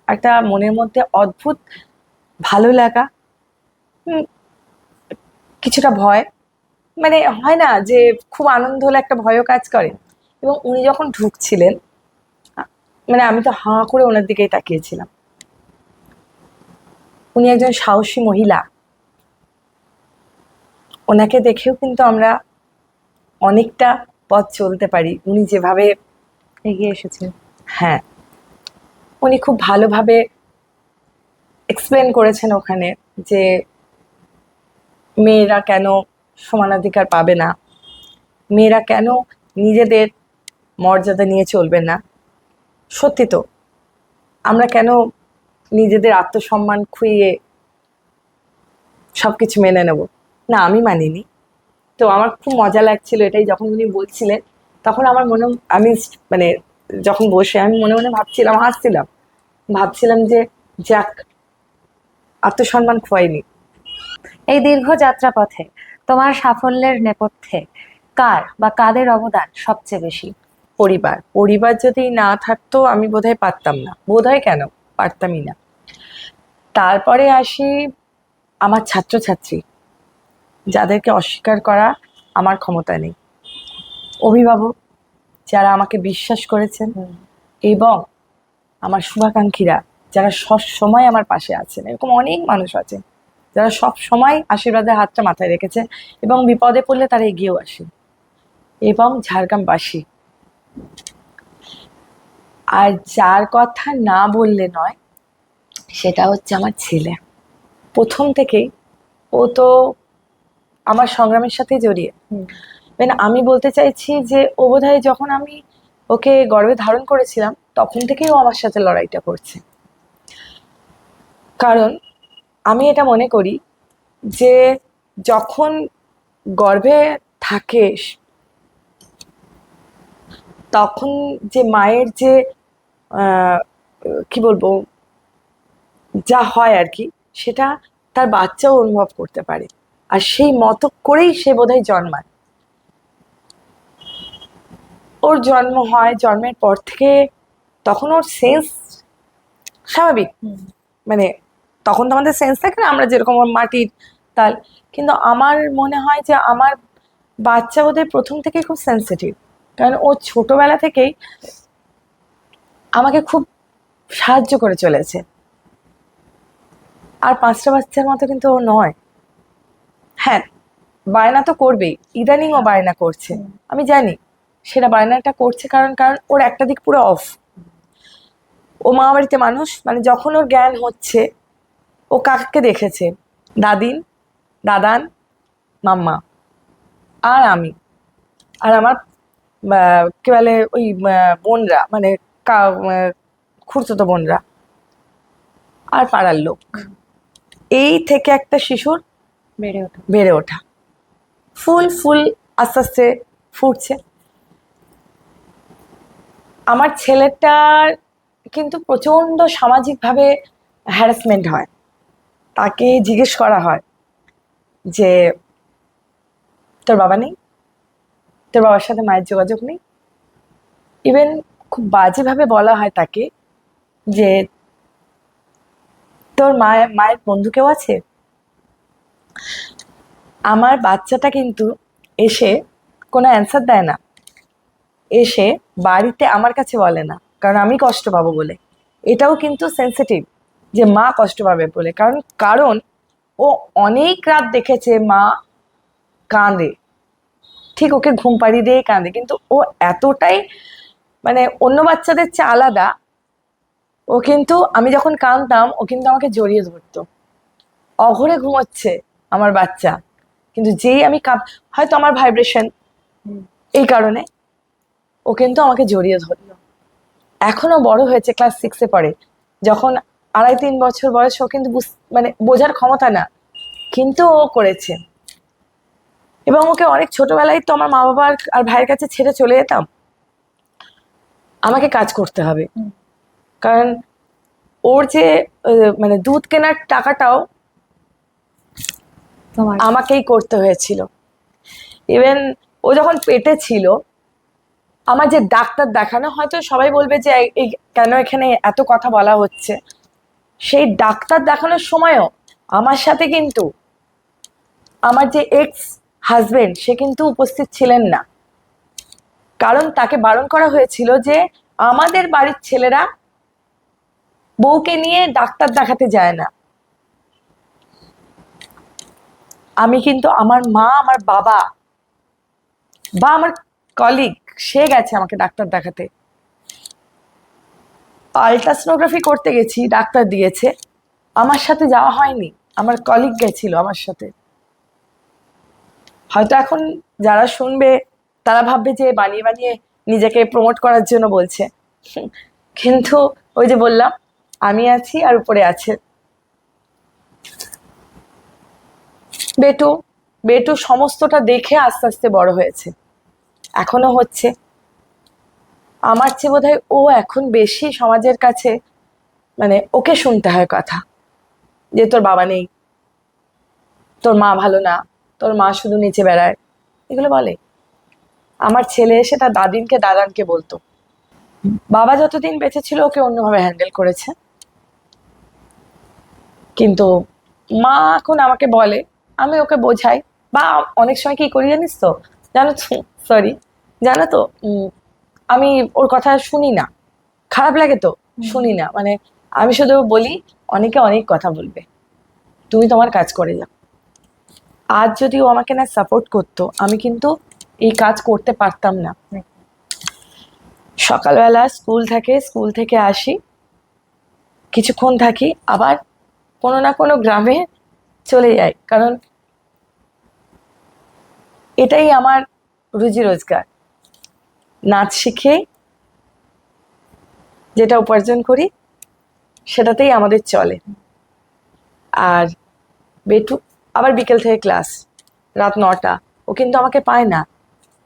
একটা মনের মধ্যে অদ্ভুত ভালো লাগা, উম, কিছুটা ভয়, মানে হয় না যে খুব আনন্দ হলে একটা ভয়ও কাজ করে। এবং উনি যখন ঢুকছিলেন, মানে আমি তো হাঁ করে ওনার দিকেই তাকিয়েছিলাম। উনি একজন সাহসী মহিলা, ওনাকে দেখেও কিন্তু আমরা অনেকটা পথ চলতে পারি। উনি যেভাবে এগিয়ে এসেছেন। হ্যাঁ, উনি খুব ভালোভাবে এক্সপ্লেন করেছেন ওখানে যে মেয়েরা কেন সমানাধিকার পাবে না, মেয়েরা কেন নিজেদের মর্যাদা নিয়ে চলবে না। সত্যি তো, আমরা কেন নিজেদের আত্মসম্মান খুইয়ে সবকিছু মেনে নেব না। আমি মানিনি। তো আমার খুব মজা লাগছিল এটাই, যখন উনি বলছিলেন তখন আমার মনে, আমি মানে যখন বসে আমি মনে মনে ভাবছিলাম, হাসছিলাম, ভাবছিলাম যে যাক, আত্মসম্মান খোয়াইনি। এই দীর্ঘ যাত্রাপথে তোমার সাফল্যের নেপথ্যে কার বা কাদের অবদান সবচেয়ে বেশি? পরিবার, পরিবার যদি না থাকতো আমি বোধহয় পারতাম না, বোধহয় কেন, পারতামই না। তারপরে আসি আমার ছাত্রছাত্রী, যাদেরকে অস্বীকার করা আমার ক্ষমতা নেই। অভিভাবক, যারা আমাকে বিশ্বাস করেছেন, এবং আমার শুভাকাঙ্ক্ষীরা, যারা সব সময় আমার পাশে আছেন। এরকম অনেক মানুষ আছেন যারা সব সময় আশীর্বাদের হাতটা মাথায় রেখেছে এবং বিপদে পড়লে তারা এগিয়েও আসে। এবং ঝাড়গ্রামবাসী, আর যার কথা না বললে নয় সেটা হচ্ছে আমার ছেলে। প্রথম থেকেই ও তো আমার সংগ্রামের সাথে জড়িয়ে। মানে আমি বলতে চাইছি যে ও বোধহয় যখন আমি ওকে গর্ভে ধারণ করেছিলাম তখন থেকেই ও আমার সাথে লড়াইটা করছে। কারণ আমি এটা মনে করি যে যখন গর্ভে থাকে তখন যে মায়ের যে আহ, কি বলবো, যা হয় আর কি, সেটা তার বাচ্চাও অনুভব করতে পারে। আর সেই মতো করেই সে বোধহয় জন্মায়। ওর জন্ম হয়, জন্মের পর থেকে তখন ওর সেন্স স্বাভাবিক, মানে তখন তো আমাদের সেন্স থাকে না, আমরা যেরকম ওর মাটির তাল। কিন্তু আমার মনে হয় যে আমার বাচ্চা বোধহয় প্রথম থেকে খুব সেন্সিটিভ, কারণ ও ছোটবেলা থেকেই আমাকে খুব সাহায্য করে চলেছে। আর পাঁচটা বাচ্চার মতো কিন্তু ও নয়। হ্যাঁ, বায়না তো করবেই, ইদানিং ও বায়না করছে, আমি জানি সেটা বায়নাটা করছে কারণ কারণ ওর একটা দিক পুরো অফ। ও মা বাড়িতে মানুষ, মানে যখন ওর জ্ঞান হচ্ছে ও কাকে দেখেছে, দাদিন, দাদান, মাম্মা, আর আমি, আর আমার কি বলে ওই বোনরা, মানে খুড়তুতো বোনরা, আর পাড়ার লোক। এই থেকে একটা শিশুর বেড়ে ওঠা। বেড়ে ওঠা, ফুল ফুল আস্তে আস্তে ফুটছে। আমার ছেলেটার কিন্তু প্রচন্ড সামাজিকভাবে হ্যারাসমেন্ট হয়। তাকে জিজ্ঞেস করা হয় যে তোর বাবা নেই, তোর বাবার সাথে মায়ের যোগাযোগ নেই। ইভেন খুব বাজেভাবে বলা হয় তাকে যে তোর মায়ের বন্ধু কেউ আছে। আমার বাচ্চাটা কিন্তু এসে কোনো অ্যান্সার দেয় না, এসে বাড়িতে আমার কাছে বলে না, কারণ আমি কষ্ট পাবো বলে। এটাও কিন্তু সেন্সিটিভ যে মা কষ্ট পাবে বলে, কারণ কারণ ও অনেক রাত দেখেছে মা কাঁদে, ঠিক ওকে ঘুম পাড়িয়ে দিয়ে কাঁদে, কিন্তু ও এতটাই মানে অন্য বাচ্চাদের চেয়ে আলাদা। ও কিন্তু আমি যখন কাঁদতাম ও কিন্তু আমাকে জড়িয়ে ধরতো। অঘরে ঘুমোচ্ছে আমার বাচ্চা, কিন্তু যেই আমি হয়তো আমার ভাইব্রেশন, এই কারণে ও কিন্তু আমাকে জড়িয়ে ধরলো। এখনো বড় হয়েছে, ক্লাস 6-এ পড়ে, যখন 2.5-3 বছর বয়স, ও কিন্তু মানে বোঝার ক্ষমতা না, কিন্তু ও করেছে। এবং ওকে অনেক ছোটবেলায় তো আমার মা বাবা আর ভাইয়ের কাছে ছেড়ে চলে যেতাম, আমাকে কাজ করতে হবে। কারণ ওর যে মানে দুধ কেনার টাকাটাও আমাকেই করতে হয়েছিল। ইভেন ও যখন পেটে ছিল, আমার যে ডাক্তার দেখানো, হয়তো সবাই বলবে যে কেন এখানে এত কথা বলা হচ্ছে, সেই ডাক্তার দেখানোর সময়ও আমার সাথে কিন্তু আমার যে এক্স হাজবেন্ড সে কিন্তু উপস্থিত ছিলেন না, কারণ তাকে বারণ করা হয়েছিল যে আমাদের বাড়ির ছেলেরা বউকে নিয়ে ডাক্তার দেখাতে যায় না। আমি কিন্তু আমার মা, আমার বাবা বা আমার কলিগ, সে গেছে আমাকে ডাক্তার দেখাতে। আলট্রাসোনোগ্রাফি করতে গেছি, ডাক্তার দিয়েছে, আমার সাথে যাওয়া হয়নি, আমার কলিগ গেছিল আমার সাথে। হয়তো এখন যারা শুনবে তারা ভাববে যে বানিয়ে বানিয়ে নিজেকে প্রমোট করার জন্য বলছে, কিন্তু ওই যে বললাম, আমি আছি আর উপরে আছে বেটু। বেটু সমস্তটা দেখে আস্তে আস্তে বড় হয়েছে, এখনো হচ্ছে। আমার চেয়ে বোধহয় ও এখন বেশি সমাজের কাছে, মানে ওকে শুনতে হয় কথা, যে তোর বাবা নেই, তোর মা ভালো না, তোর মা শুধু নিচে বেড়ায়, এগুলো বলে। আমার ছেলে এসে তার দাদানকে বলতো। বাবা যতদিন বেঁচে ছিল ওকে অন্যভাবে হ্যান্ডেল করেছে, কিন্তু মা এখন আমাকে বলে, আমি ওকে বোঝাই, বা অনেক সময় কি করি জানিস তো, জানো তো, সরি, জানো তো, আমি ওর কথা শুনি না, খারাপ লাগে তো, শুনি না, মানে আমি শুধু বলি অনেকে অনেক কথা বলবে, তুমি তোমার কাজ করে যাও। আজ যদি ও আমাকে না সাপোর্ট করতো, আমি কিন্তু এই কাজ করতে পারতাম না। সকালবেলা স্কুল থাকে, স্কুল থেকে আসি, কিছুক্ষণ থাকি, আবার কোনো না কোনো গ্রামে চলে যাই, কারণ এটাই আমার রুজি রোজগার। নাচ শিখে যেটা উপার্জন করি সেটাতেই আমাদের চলে। আর বেটু আবার বিকেল থেকে ক্লাস, রাত 9টা, ও কিন্তু আমাকে পায় না।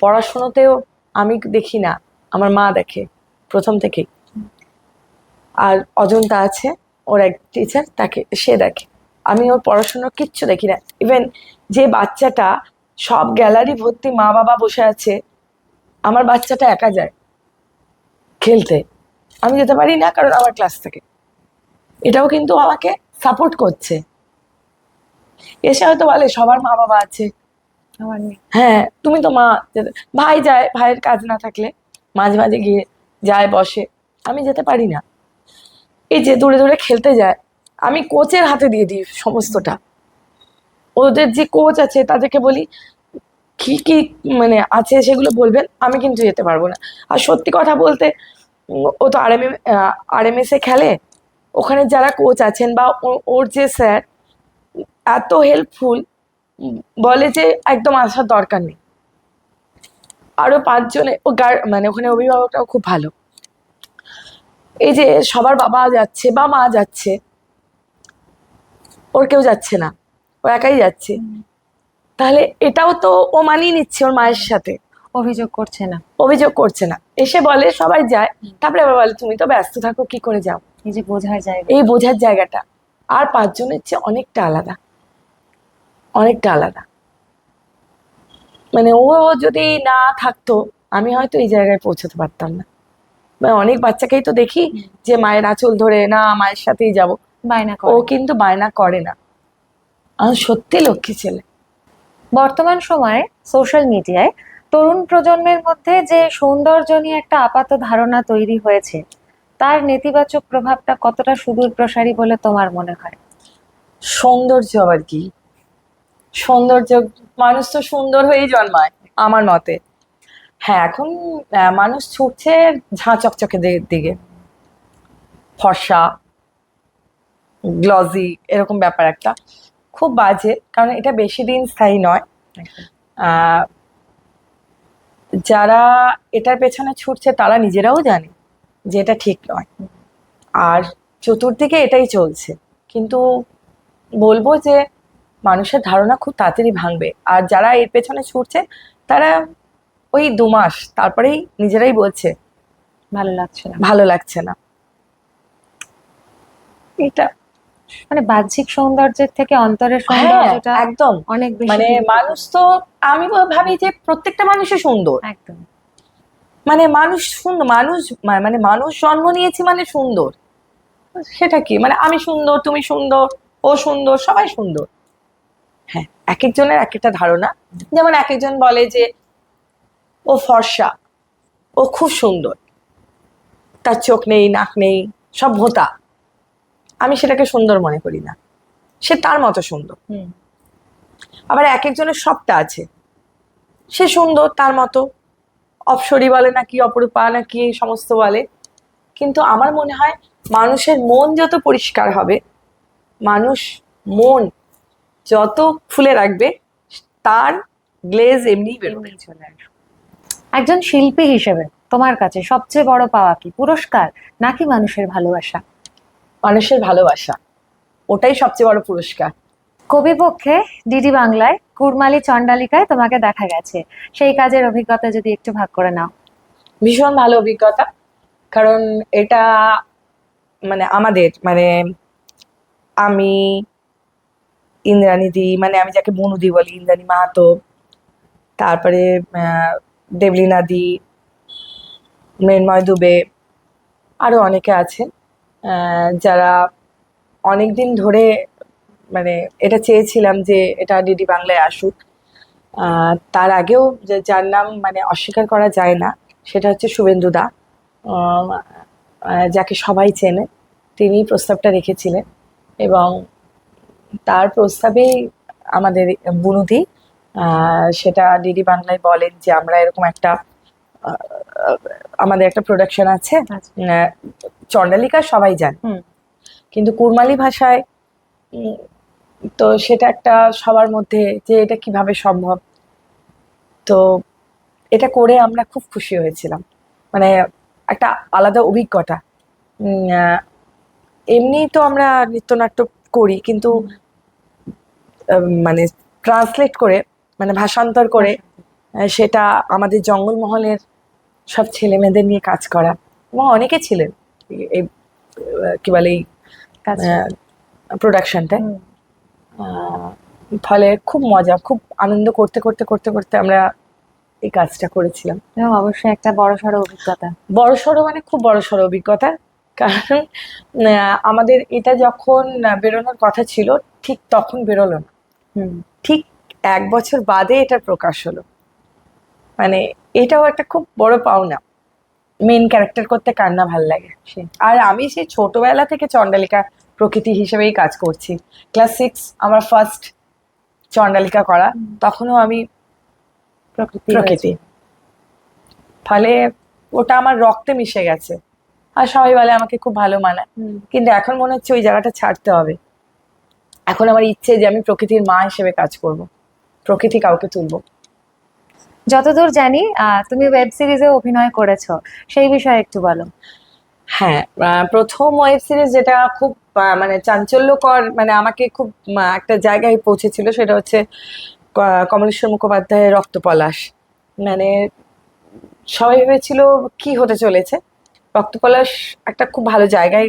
পড়াশুনোতেও আমি দেখি না, আমার মা দেখে প্রথম থেকেই। আর অজন্তা আছে, ওর এক টিচার, তাকে সে দেখে। আমি ওর পড়াশুনোর কিচ্ছু দেখি না। ইভেন যে বাচ্চাটা সব গ্যালারি ভর্তি মা বাবা বসে আছে, আমার বাচ্চাটা একা যায় খেলতে, আমি যেতে পারি না, কারণ আমার ক্লাস থাকে। এটাও কিন্তু আমাকে সাপোর্ট করছে। এসে হয়তো বলে সবার মা বাবা আছে, আমার নেই। হ্যাঁ, তুমি তো মা, ভাই যায়, ভাইয়ের কাজ না থাকলে মাঝে মাঝে গিয়ে যায়, বসে, আমি যেতে পারি না। এই যে দূরে দূরে খেলতে যায়, আমি কোচের হাতে দিয়ে দিই সমস্তটা। ওদের যে কোচ আছে তাদেরকে বলি কি কি মানে আছে সেগুলো বলবেন, আমি কিন্তু যেতে পারবো না। আর সত্যি কথা বলতে, ও তো RMS এ খেলে, ওখানে যারা কোচ আছেন বা ওর যে স্যার এত হেল্পফুল, বলে যে একদম আসার দরকার নেই। আরো 5 জনে মানে ওখানে অভিভাবকরাও খুব ভালো। এই যে সবার বাবা যাচ্ছে বা মা যাচ্ছে, ওর কেউ যাচ্ছে না, ও একাই যাচ্ছে, তাহলে এটাও তো ও মানিয়ে নিচ্ছে ওর মায়ের সাথে, অভিযোগ করছে না। অভিযোগ করছে না। এসে বলে সবাই যায়, তারপরে আবার বলে তুমি তো ব্যস্ত থাকো, কি করে যাও। এই যে বোঝার জায়গা, এই বোঝার জায়গাটা আর 5 জনের চেয়ে অনেকটা আলাদা, অনেকটা আলাদা। মানে ও যদি না থাকতো, আমি হয়তো এই জায়গায় পৌঁছতে পারতাম না। মানে অনেক বাচ্চাকেই তো দেখি যে মায়ের আঁচল ধরে, না মায়ের সাথেই যাব, বায়না ও করে। কিন্তু বায়না করে না। আমি সত্যি লক্ষ্মী ছেলে। বর্তমান সময়ে সোশ্যাল মিডিয়ায় তরুণ প্রজন্মের মধ্যে যে সৌন্দর্য নিয়ে একটা আপাত ধারণা তৈরি হয়েছে, তার নেতিবাচক প্রভাবটা কতটা সুদূর প্রসারী বলে তোমার মনে হয়? সৌন্দর্য আবার কি? সৌন্দর্য, মানুষ তো সুন্দর হয়েই জন্মায় আমার মতে। হ্যাঁ, এখন মানুষ ছুটছে ঝাঁ চকচকে দিকে, ফর্সা, গ্লজি, এরকম ব্যাপার একটা খুব বাজে, কারণ এটা বেশি দিন স্থায়ী নয়। আহ, যারা এটার পেছনে ছুটছে তারা নিজেরাও জানে যে এটা ঠিক নয়, আর চতুর্দিকে এটাই চলছে। কিন্তু বলবো যে মানুষের ধারণা খুব তাড়াতাড়ি ভাঙবে, আর যারা এর পেছনে ছুটছে তারা ওই 2 মাস তারপরেই নিজেরাই বলছে ভালো লাগছে না। ভালো লাগছে না। এটা মানে বাহ্যিক সৌন্দর্যের থেকে অন্তরের হ্যাঁ সৌন্দর্যটা একদম। অনেক বেশি মানে গুরুত্বপূর্ণ। মানুষ তো, আমি ভাবি যে প্রত্যেকটা মানুষই সুন্দর। একদম। মানে মানুষ সুন্দর, মানুষ মানে মানুষ জন্ম নিয়েছি মানে সুন্দর। সেটা কি, মানে আমি সুন্দর, তুমি সুন্দর, ও সুন্দর, সবাই সুন্দর। হ্যাঁ, এক একজনের এক একটা ধারণা। যেমন এক একজন বলে যে ও ফর্সা, ও খুব সুন্দর, তার চোখ নেই, নাক নেই, সব ভোঁতা। আমি সেটাকে সুন্দর মনে করি না, সে তার মতো সুন্দর। হুম। আবার এক একজনের সবটা আছে, সে সুন্দর তার মতো, অপসরী বলে নাকি, অপরূপা নাকি, এই সমস্ত বলে। কিন্তু আমার মনে হয় মানুষের মন যত পরিষ্কার হবে, মানুষ মন যত খুলে রাখবে, তার গ্লেজ এমনি বেরোবে। এমনি চলে আসবে। একজন শিল্পী হিসেবে তোমার কাছে সবচেয়ে বড় পাওয়া কি, পুরস্কার নাকি মানুষের ভালোবাসা? মানুষের ভালোবাসা, ওটাই সবচেয়ে বড় পুরস্কার। কবি পক্ষে ডিডি বাংলায় কুড়মালি চণ্ডালিকায় তোমাকে দেখা গেছে, সেই কাজের অভিজ্ঞতা যদি একটু ভাগ করে নাও। ভীষণ ভালো অভিজ্ঞতা। কারণ এটা মানে আমাদের মানে আমি, ইন্দ্রাণী দি, মানে আমি যাকে বনুদি বলি, ইন্দ্রাণী মাহাতো, তারপরে দেবলীনা দি, মৃন্ময় দুবে, আরো অনেকে আছেন যারা অনেকদিন ধরে, মানে এটা চেয়েছিলাম যে এটা ডিডি বাংলায় আসুক। তার আগেও যার নাম মানে অস্বীকার করা যায় না, সেটা হচ্ছে শুভেন্দু দা, যাকে সবাই চেনে। তিনি প্রস্তাবটা রেখেছিলেন এবং তার প্রস্তাবেই আমাদের বুনুদি সেটা ডিডি বাংলায় বলেন যে আমরা এরকম একটা আমাদের একটা প্রোডাকশন আছে, আহ, চণ্ডালিকা সবাই জানে, হুম। কিন্তু কুড়মালি ভাষায় উম, তো সেটা একটা সবার মধ্যে যে এটা কিভাবে সম্ভব। তো এটা করে আমরা খুব খুশি হয়েছিলাম, মানে একটা আলাদা অভিজ্ঞতা। উম, আহ, এমনি তো আমরা নৃত্যনাট্য করি, কিন্তু মানে ট্রান্সলেট করে, মানে ভাষান্তর করে সেটা আমাদের জঙ্গলমহলের সব ছেলে মেয়েদের নিয়ে কাজ করা, এবং অনেকে ছিলেন এই কি বলে এই কাজটা। প্রোডাকশনটায়। হুম। ফলে খুব মজা, খুব আনন্দ করতে করতে করতে করতে আমরা এই কাজটা করেছিলাম। এবং অবশ্যই একটা বড়সড় অভিজ্ঞতা। বড়সড় মানে খুব বড়সড় অভিজ্ঞতা। কারণ আমাদের এটা যখন বেরোনোর কথা ছিল, ঠিক তখন বেরোলো না, হুম। ঠিক 1 বছর বাদে এটা প্রকাশ হলো। মানে এটাও একটা খুব বড় পাওনা। মেন ক্যারেক্টার করতে কার না ভাল লাগে। আর আমি সেই ছোটবেলা থেকে চণ্ডালিকা প্রকৃতি হিসেবেই কাজ করছি। ক্লাস 6 আমার ফার্স্ট চণ্ডালিকা করা, তখনও আমি প্রকৃতি। ফলে ওটা আমার রক্তে মিশে গেছে, আর সবাই বলে আমাকে খুব ভালো মানায়। কিন্তু এখন মনে হচ্ছে ওই জায়গাটা ছাড়তে হবে। এখন আমার ইচ্ছে যে আমি প্রকৃতির মা হিসেবে কাজ করব, প্রকৃতি কাউকে তুলবো। যতদূর জানি তুমি ওয়েব সিরিজে অভিনয় করেছো, সেই বিষয়ে একটু বলো। হ্যাঁ, প্রথম ওয়েব সিরিজ যেটা খুব মানে চাঞ্চল্যকর, মানে আমাকে খুব একটা জায়গায় পৌঁছেছিল, সেটা হচ্ছে কমলেশ্বর মুখোপাধ্যায়ের রক্তপলাশ। মানে সবাই ভেবেছিল কি হতে চলেছে, রক্তপলাশ একটা খুব ভালো জায়গায়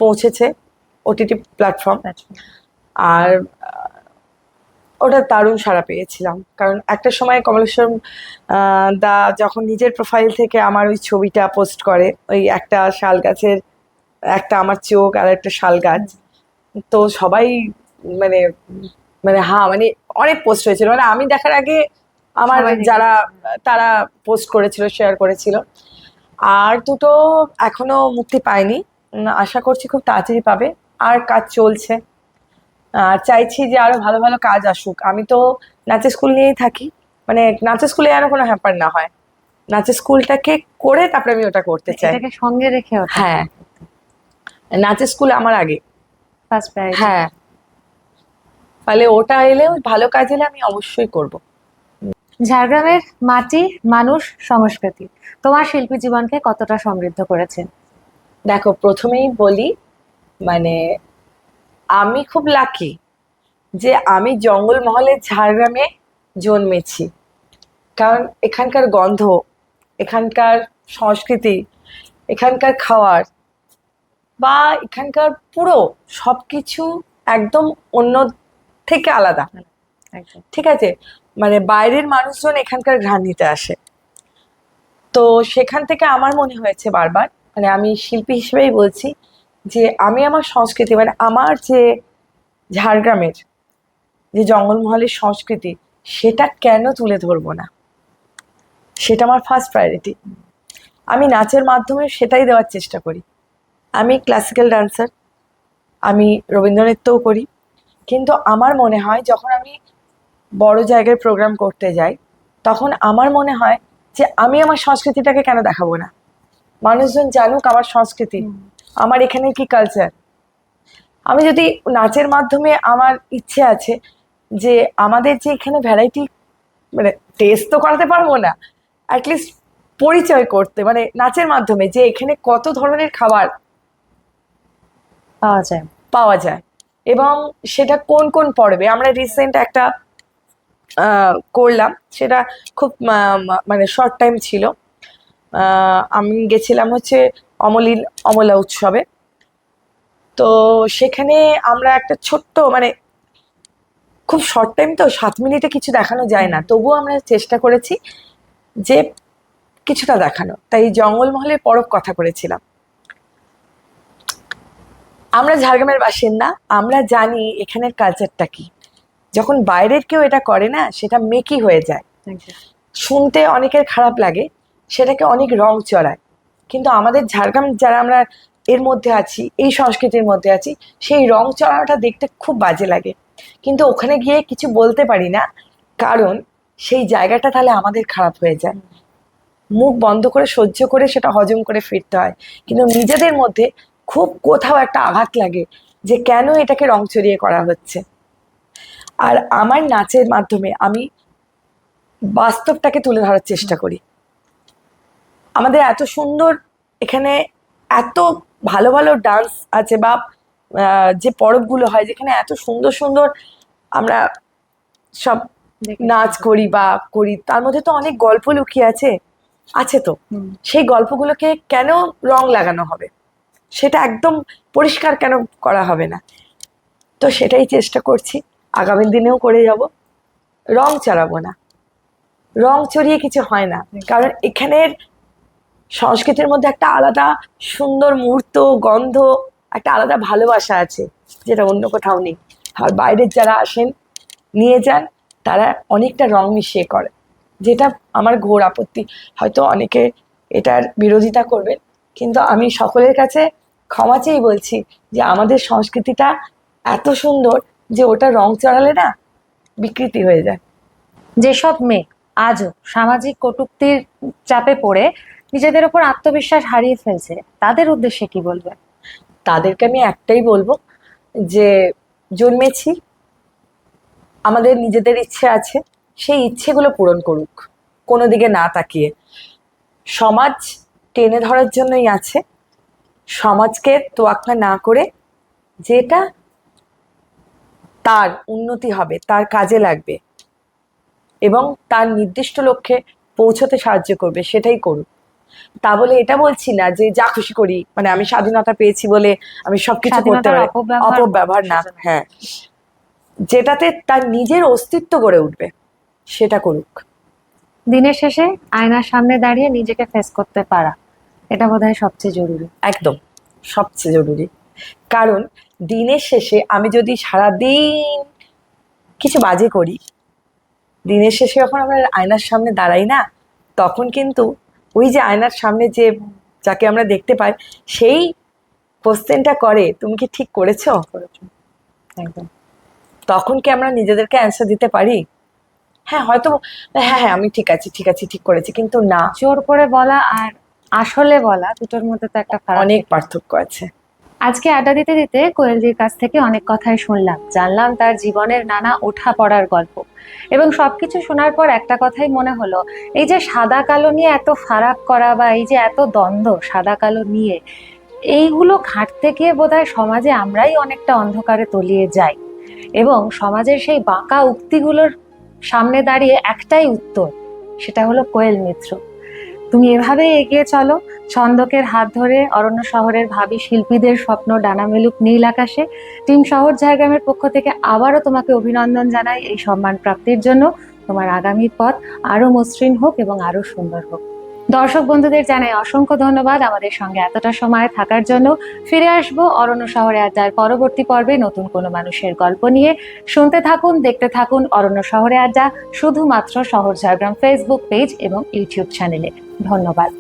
পৌঁছেছে, ওটিটি প্ল্যাটফর্ম। আর ওটা দারুণ সাড়া পেয়েছিলাম, কারণ একটা সময় কমলেশ্বর দা যখন নিজের প্রোফাইল থেকে আমার ওই ছবিটা পোস্ট করে, ওই একটা শাল গাছের, একটা আমার চোখ আর একটা শাল গাছ, তো সবাই মানে মানে মানে অনেক পোস্ট হয়েছিল, মানে আমি দেখার আগে আমার সবাই দেখে যারা ফেলেছে। তারা পোস্ট করেছিল, শেয়ার করেছিল। আর দুটো এখনো মুক্তি পায়নি, আশা করছি খুব তাড়াতাড়ি পাবে। আর কাজ চলছে, আর চাইছি যে আরো ভালো ভালো কাজ আসুক। আমি তো নাচের স্কুল নিয়েই থাকি, মানে নাচের স্কুলে যেন কোনো হ্যাপার না হয়, নাচের স্কুলটাকে করে তারপরে আমি ওটা করতে চাই। এটাকে সঙ্গে রেখে ওঠা। হ্যাঁ, নাচের স্কুল আমার আগে। First priority. হ্যাঁ, ফলে ওটা এলেও, ভালো কাজ এলে আমি অবশ্যই করব। ঝাড়গ্রামের মাটি, মানুষ, সংস্কৃতি তোমার শিল্পী জীবনকে কতটা সমৃদ্ধ করেছে? দেখো, প্রথমেই বলি, মানে আমি খুব লাকি যে আমি জঙ্গলমহলের ঝাড়গ্রামে জন্মেছি। কারণ এখানকার গন্ধ, এখানকার সংস্কৃতি, এখানকার খাওয়ার, বা এখানকার পুরো সবকিছু একদম অন্য থেকে আলাদা। একদম। ঠিক আছে, মানে বাইরের মানুষজন এখানকার ঘ্রাণ নিতে আসে। তো সেখান থেকে আমার মনে হয়েছে বারবার, মানে আমি শিল্পী হিসেবেই বলছি, যে আমি আমার সংস্কৃতি, মানে আমার যে ঝাড়গ্রামের যে জঙ্গলমহলের সংস্কৃতি, সেটা কেন তুলে ধরবো না। সেটা আমার ফার্স্ট প্রায়োরিটি। আমি নাচের মাধ্যমে সেটাই দেওয়ার চেষ্টা করি। আমি ক্লাসিক্যাল ডান্সার, আমি রবীন্দ্রনৃত্যও করি, কিন্তু আমার মনে হয় যখন আমি বড় জায়গায় প্রোগ্রাম করতে যাই, তখন আমার মনে হয় যে আমি আমার সংস্কৃতিটাকে কেন দেখাবো না। মানুষজন জানুক আমার সংস্কৃতি, আমার এখানে কি কালচার। আমি যদি নাচের মাধ্যমে, আমার ইচ্ছে আছে যে আমাদের যে এখানে ভ্যারাইটি, মানে টেস্ট তো করাতে পারবো না, অ্যাটলিস্ট পরিচয় করতে, মানে নাচের মাধ্যমে যে এখানে কত ধরনের খাবার পাওয়া যায়। পাওয়া যায়, এবং সেটা কোন কোন পর্বে। আমরা রিসেন্ট একটা করলাম, সেটা খুব মানে শর্ট টাইম ছিল। আমি গেছিলাম হচ্ছে অমলা উৎসবে। তো সেখানে আমরা একটা ছোট্ট, মানে খুব শর্ট টাইম, তো 7 মিনিটে কিছু দেখানো যায় না, তবুও আমরা চেষ্টা করেছি যে কিছুটা দেখানো। তাই জঙ্গলমহলের পরব কথা করেছিলাম। আমরা ঝাড়গ্রামের বাসিন্দা, আমরা জানি এখানের কালচারটা কি। যখন বাইরের কেউ এটা করে না, সেটা মেকি হয়ে যায়, শুনতে অনেকের খারাপ লাগে, সেটাকে অনেক রং চড়ায়। কিন্তু আমাদের ঝাড়গ্রাম যারা আমরা এর মধ্যে আছি, এই সংস্কৃতির মধ্যে আছি, সেই রং চড়ানোটা দেখতে খুব বাজে লাগে, কিন্তু ওখানে গিয়ে কিছু বলতে পারি না, কারণ সেই জায়গাটা তাহলে আমাদের খারাপ হয়ে যায়। মুখ বন্ধ করে সহ্য করে সেটা হজম করে ফিরতে হয়, কিন্তু নিজেদের মধ্যে খুব কোথাও একটা আঘাত লাগে যে কেন এটাকে রং চড়িয়ে করা হচ্ছে। আর আমার নাচের মাধ্যমে আমি বাস্তবটাকে তুলে ধরার চেষ্টা করি। আমাদের এত সুন্দর এখানে, এত ভালো ভালো ডান্স আছে, বা যে পরবগুলো হয় যেখানে এত সুন্দর সুন্দর আমরা সব নাচ করি বা করি, তার মধ্যে তো অনেক গল্প লুকিয়ে আছে। আছে তো, সেই গল্পগুলোকে কেন রং লাগানো হবে, সেটা একদম পরিষ্কার কেন করা হবে না। তো সেটাই চেষ্টা করছি, আগামী দিনেও করে যাব। রং চড়াবো না, রং চড়িয়ে কিছু হয় না, কারণ এখানের সংস্কৃতির মধ্যে একটা আলাদা সুন্দর মুহূর্ত, গন্ধ, একটা আলাদা ভালোবাসা আছে, যেটা অন্য কোথাও নেই। আর বাইরের যারা আসেন, নিয়ে যান, তারা অনেকটা রং মিশিয়ে করে, যেটা আমার ঘোর আপত্তি। হয়তো অনেকে এটার বিরোধিতা করবেন, কিন্তু আমি সকলের কাছে ক্ষমা চেয়েই বলছি যে আমাদের সংস্কৃতিটা এত সুন্দর যে ওটা রং চড়ালে না বিকৃতি হয়ে যায়। যেসব মেয়ে আজও সামাজিক কটূক্তির চাপে পড়ে নিজেদের উপর আত্মবিশ্বাস হারিয়ে ফেলছে, তাদের উদ্দেশ্যে কি বলবেন? তাদেরকে আমি একটাই বলবো, যে জন্মেছি, আমাদের নিজেদের ইচ্ছে আছে, সেই ইচ্ছেগুলো পূরণ করুক, কোনো দিকে না তাকিয়ে। সমাজ টেনে ধরার জন্যই আছে, সমাজকে তোয়াক্কা না করে যেটা তার উন্নতি হবে, তার কাজে লাগবে এবং তার নির্দিষ্ট লক্ষ্যে পৌঁছতে সাহায্য করবে, সেটাই করুক। তা বলে এটা বলছি না যে যা খুশি করি, মানে আমি স্বাধীনতা পেয়েছি বলে আমি সবকিছু করতে পারি, অপব্যবহার না। হ্যাঁ, যেটাতে তার নিজের অস্তিত্ব গড়ে উঠবে সেটা করুক। দিনের শেষে আয়নার সামনে দাঁড়িয়ে নিজেকে ফেস করতে পারা, এটা বোধহয় সবচেয়ে জরুরি। একদম সবচেয়ে জরুরি, কারণ দিনের শেষে আমি যদি সারাদিন কিছু বাজে করি, দিনের শেষে যখন আমরা আয়নার সামনে দাঁড়াই না, তখন কিন্তু ওই যে আয়নার সামনে যে যাকে আমরা দেখতে পাই, সেই কোশ্চেনটা করে তুমি কি ঠিক করেছো, একদম। তখন কি আমরা নিজেদেরকে অ্যান্সার দিতে পারি? হ্যাঁ, হয়তো হ্যাঁ হ্যাঁ আমি ঠিক আছি, ঠিক আছি, ঠিক করেছি, কিন্তু না, জোর করে বলা আর আসলে বলা দুটোর মধ্যে তো একটা ফারাক, অনেক পার্থক্য আছে। আজকে আড্ডা দিতে দিতে কোয়েলজির কাছ থেকে অনেক কথাই শুনলাম, জানলাম তার জীবনের নানা ওঠা পড়ার গল্প। এবং সবকিছু শোনার পর একটা কথাই মনে হলো, এই যে সাদা কালো নিয়ে এত ফারাক করা বা এই যে এত দ্বন্দ্ব সাদা কালো নিয়ে, এইগুলো ঘাঁটতে গিয়ে বোধহয় সমাজে আমরাই অনেকটা অন্ধকারে তলিয়ে যাই। এবং সমাজের সেই বাঁকা উক্তিগুলোর সামনে দাঁড়িয়ে একটাই উত্তর, সেটা হলো কোয়েল মিত্র। তুমি এভাবে এগিয়ে চলো, ছন্দকের হাত ধরে অরণ্য শহরের ভাবী শিল্পীদের স্বপ্ন ডানা মেলুক নীল আকাশে। টিম শহর ঝাড়গ্রামের পক্ষ থেকে আবারও তোমাকে অভিনন্দন জানাই এই সম্মান প্রাপ্তির জন্য। তোমার আগামী পথ আরো মসৃণ হোক এবং আরো সুন্দর হোক। দর্শক বন্ধুদের জানাই অসংখ্য ধন্যবাদ আমাদের সঙ্গে এতটা সময় থাকার জন্য। ফিরে আসবো অরণ্য শহরে আড্ডার পরবর্তী পর্বে নতুন কোনো মানুষের গল্প নিয়ে। শুনতে থাকুন, দেখতে থাকুন অরণ্য শহরে আড্ডা, শুধুমাত্র শহর ঝাড়গ্রাম ফেসবুক পেজ এবং ইউটিউব চ্যানেলে। ধন্যবাদ।